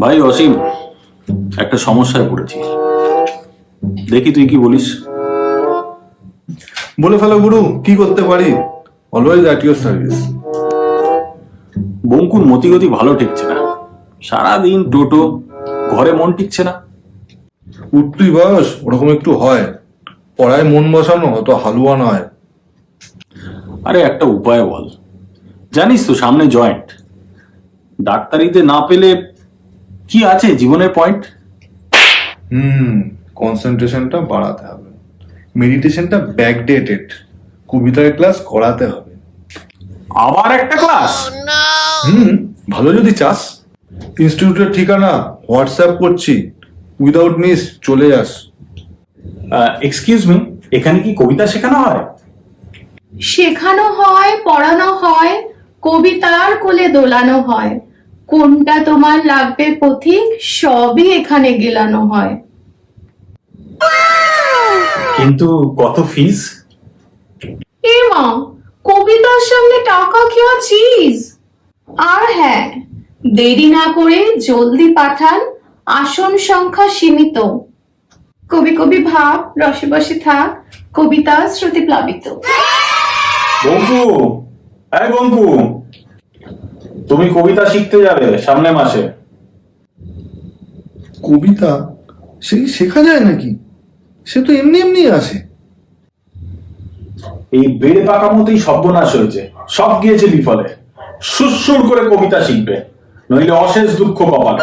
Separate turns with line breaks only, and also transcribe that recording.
ভাই অসীম, একটা সমস্যায় পড়েছি, দেখি তুই কি বলিস।
বলে ফেলো গুরু, কি করতে পারি? Always at your service.
বঙ্কুর মতিগতি ভালো ঠেকছে না, সারাদিন টোটো, ঘরে মন টিকছে না।
উঠতি বয়স ওরকম একটু হয়, পড়ায় মন বসানো অত হালুয়া নয়।
আরে একটা উপায় বল। জানিস তো সামনে জয়েন্ট, ডাক্তারিতে না পেলে কি আছে জীবনের পয়েন্ট?
কনসেন্ট্রেশনটা বাড়াতে হবে, মেডিটেশনটা ব্যাকডেটেড, কবিতার ক্লাস করাতে হবে।
আবার একটা ক্লাস?
ভালো যদি চাস। ইনস্টিটিউটের ঠিকানা হোয়াটসঅ্যাপ করছি, উইদাউট মিস চলে যাস।
এক্সকিউজ মি, এখানে কি কবিতা শেখানো হয়?
শেখানো হয়, পড়ানো হয়, কবিতার কোলে দোলানো হয়। কোনটা তোমার লাগবে পথিক, সবই এখানে গেলানো হয়।
কিন্তু কত ফিস?
এ মা, কবিতার সামনে টাকা খেয়া চিজ। আর হ্যাঁ, দেরি না করে জলদি পাঠান, আসন সংখ্যা সীমিত। কবি কবি ভাব, রসে বসে থাক, কবিতা শ্রুতি প্লাবিত।
বঙ্কু, হ্যাঁ বঙ্কু, তুমি কবিতা শিখতে যাবে সামনে মাসে।
কবিতা সেই শেখা যায় নাকি? সে তো এমনি এমনি আসে।
এই বেড়ে পাকা মতোই সর্বনাশ হয়েছে, সব গিয়েছে বিফলে। সুরসুর করে কবিতা শিখবে, নইলে অশেষ দুঃখ কপালে।